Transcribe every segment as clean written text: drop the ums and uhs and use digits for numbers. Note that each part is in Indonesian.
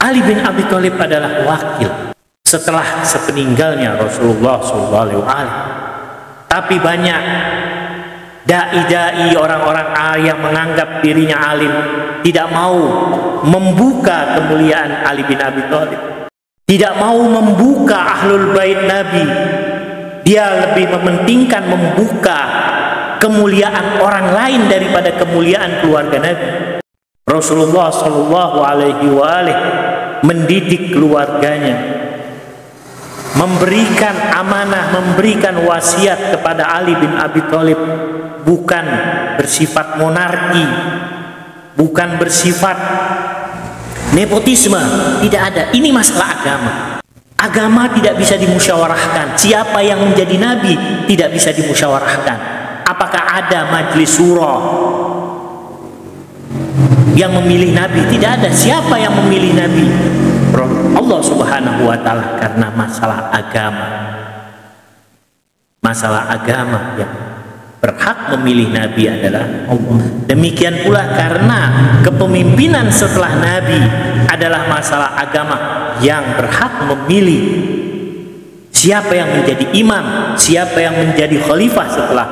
Ali bin Abi Thalib adalah wakil setelah sepeninggalnya Rasulullah SAW. Tapi banyak dai-dai, orang-orang yang menganggap dirinya alim, tidak mau membuka kemuliaan Ali bin Abi Thalib, tidak mau membuka ahlul bait Nabi. Dia lebih mementingkan membuka kemuliaan orang lain daripada kemuliaan keluarga Nabi. Rasulullah Shallallahu Alaihi Wasallam mendidik keluarganya, memberikan amanah, memberikan wasiat kepada Ali bin Abi Thalib, bukan bersifat monarki, bukan bersifat nepotisme, tidak ada. Ini masalah agama. Agama tidak bisa dimusyawarahkan. Siapa yang menjadi nabi tidak bisa dimusyawarahkan. Apakah ada majelis syura yang memilih nabi? Tidak ada. Siapa yang memilih nabi? Allah Subhanahu wa Ta'ala. Karena masalah agama, masalah agama yang berhak memilih nabi adalah Allah. Demikian pula karena kepemimpinan setelah nabi adalah masalah agama, yang berhak memilih siapa yang menjadi imam, siapa yang menjadi khalifah setelah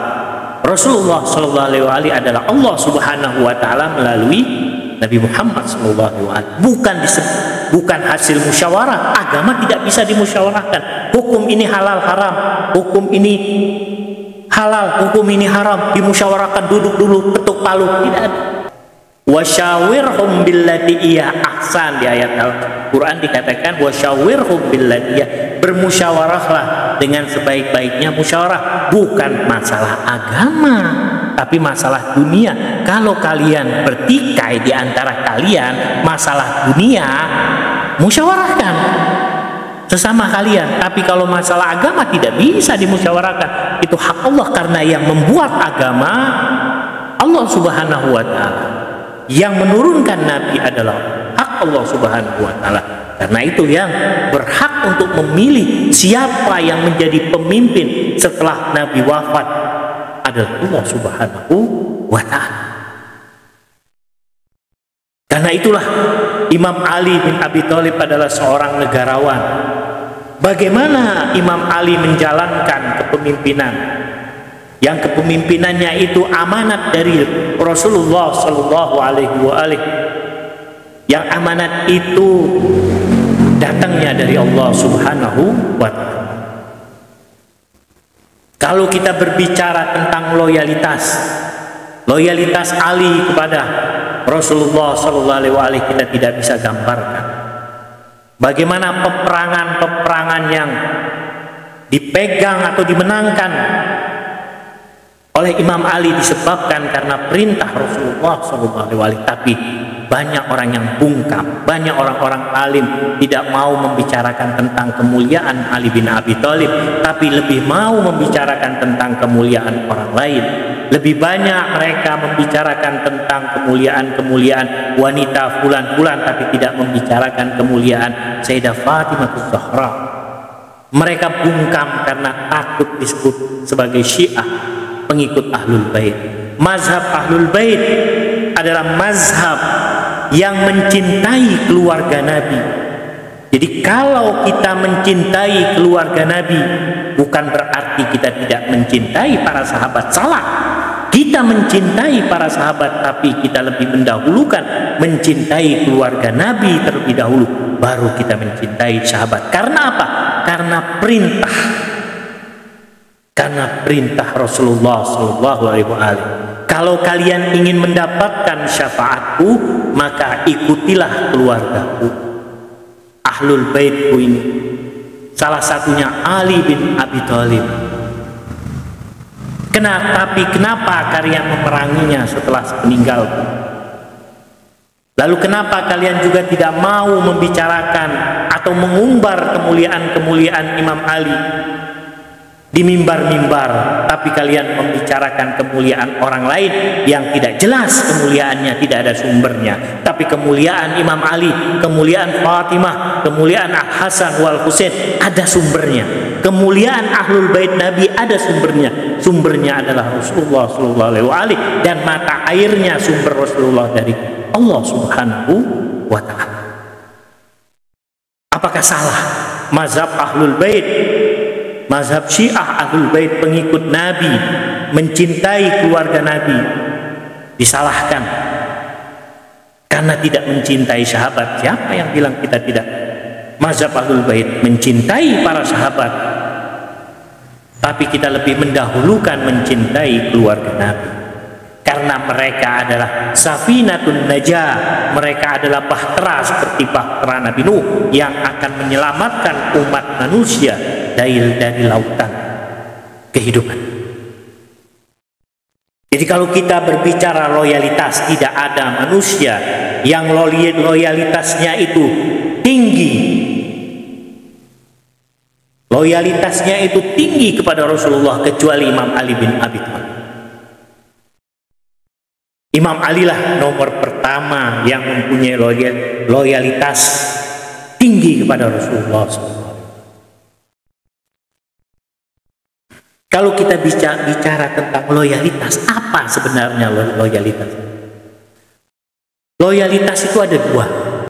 Rasulullah Sallallahu Alaihi Wasallam adalah Allah Subhanahu wa Ta'ala melalui Nabi Muhammad Sallallahu Alaihi Wasallam. Bukan hasil musyawarah. Agama tidak bisa dimusyawarahkan. Hukum ini halal haram, hukum ini halal, hukum ini haram, dimusyawarahkan, duduk dulu, ketuk palu, tidak ada. Wasyawirhum billati iya ahsan. Di ayat Al-Quran dikatakan wasyawirhum billati iya, bermusyawarahlah dengan sebaik-baiknya musyawarah. Bukan masalah agama, tapi masalah dunia. Kalau kalian bertikai di antara kalian masalah dunia, musyawarahkan sesama kalian. Tapi kalau masalah agama tidak bisa dimusyawarahkan. Itu hak Allah, karena yang membuat agama Allah Subhanahu wa Ta'ala. Yang menurunkan nabi adalah hak Allah Subhanahu wa Ta'ala. Karena itu yang berhak untuk memilih siapa yang menjadi pemimpin setelah nabi wafat adalah Allah Subhanahu wa Ta'ala. Karena itulah Imam Ali bin Abi Thalib adalah seorang negarawan. Bagaimana Imam Ali menjalankan kepemimpinan, yang kepemimpinannya itu amanat dari Rasulullah Sallallahu Alaihi Wasallam, yang amanat itu datangnya dari Allah Subhanahu wa Ta'ala. Kalau kita berbicara tentang loyalitas Ali kepada Rasulullah Sallallahu Alaihi Wasallam, kita tidak bisa gambarkan bagaimana peperangan yang dipegang atau dimenangkan oleh Imam Ali disebabkan karena perintah Rasulullah SAW. Tapi banyak orang yang bungkam, banyak orang-orang alim tidak mau membicarakan tentang kemuliaan Ali bin Abi Thalib, tapi lebih mau membicarakan tentang kemuliaan orang lain. Lebih banyak mereka membicarakan tentang kemuliaan wanita fulan-fulan, tapi tidak membicarakan kemuliaan Sayyidah Fatimah Az-Zahra. Mereka bungkam karena takut disebut sebagai Syiah, pengikut Ahlul Bait. Mazhab Ahlul Bait adalah mazhab yang mencintai keluarga Nabi. Jadi kalau kita mencintai keluarga Nabi, bukan berarti kita tidak mencintai para sahabat. Salah. Kita mencintai para sahabat, tapi kita lebih mendahulukan mencintai keluarga Nabi terlebih dahulu, baru kita mencintai sahabat. Karena apa? Karena perintah Rasulullah Sallallahu Alaihi Wasallam. Kalau kalian ingin mendapatkan syafaatku, maka ikutilah keluargaku, Ahlul Baitku ini. Salah satunya Ali bin Abi Thalib. Tapi kenapa kalian memeranginya setelah meninggalku? Lalu kenapa kalian juga tidak mau membicarakan atau mengumbar kemuliaan Imam Ali di mimbar-mimbar, tapi kalian membicarakan kemuliaan orang lain yang tidak jelas kemuliaannya, tidak ada sumbernya. Tapi kemuliaan Imam Ali, kemuliaan Fatimah, kemuliaan Al-Hasan wal Husain ada sumbernya. Kemuliaan Ahlul Bait Nabi ada sumbernya. Sumbernya adalah Rasulullah Sallallahu Alaihi Wasallam, dan mata airnya sumber Rasulullah dari Allah Subhanahu wa Ta'ala. Apakah salah mazhab Ahlul Bait, mazhab Syiah Ahlul Bait, pengikut Nabi, mencintai keluarga Nabi? Disalahkan karena tidak mencintai sahabat. Siapa yang bilang kita tidak? Mazhab Ahlul Bait mencintai para sahabat, tapi kita lebih mendahulukan mencintai keluarga Nabi karena mereka adalah safinatun najah, mereka adalah bahtera seperti bahtera Nabi Nuh yang akan menyelamatkan umat manusia dari lautan kehidupan. Jadi kalau kita berbicara loyalitas, tidak ada manusia yang loyalitasnya itu tinggi, loyalitasnya itu tinggi kepada Rasulullah kecuali Imam Ali bin Abi Thalib. Imam Ali lah nomor pertama yang mempunyai loyalitas tinggi kepada Rasulullah SAW. Kalau kita bicara tentang loyalitas, apa sebenarnya loyalitas? Loyalitas itu ada dua.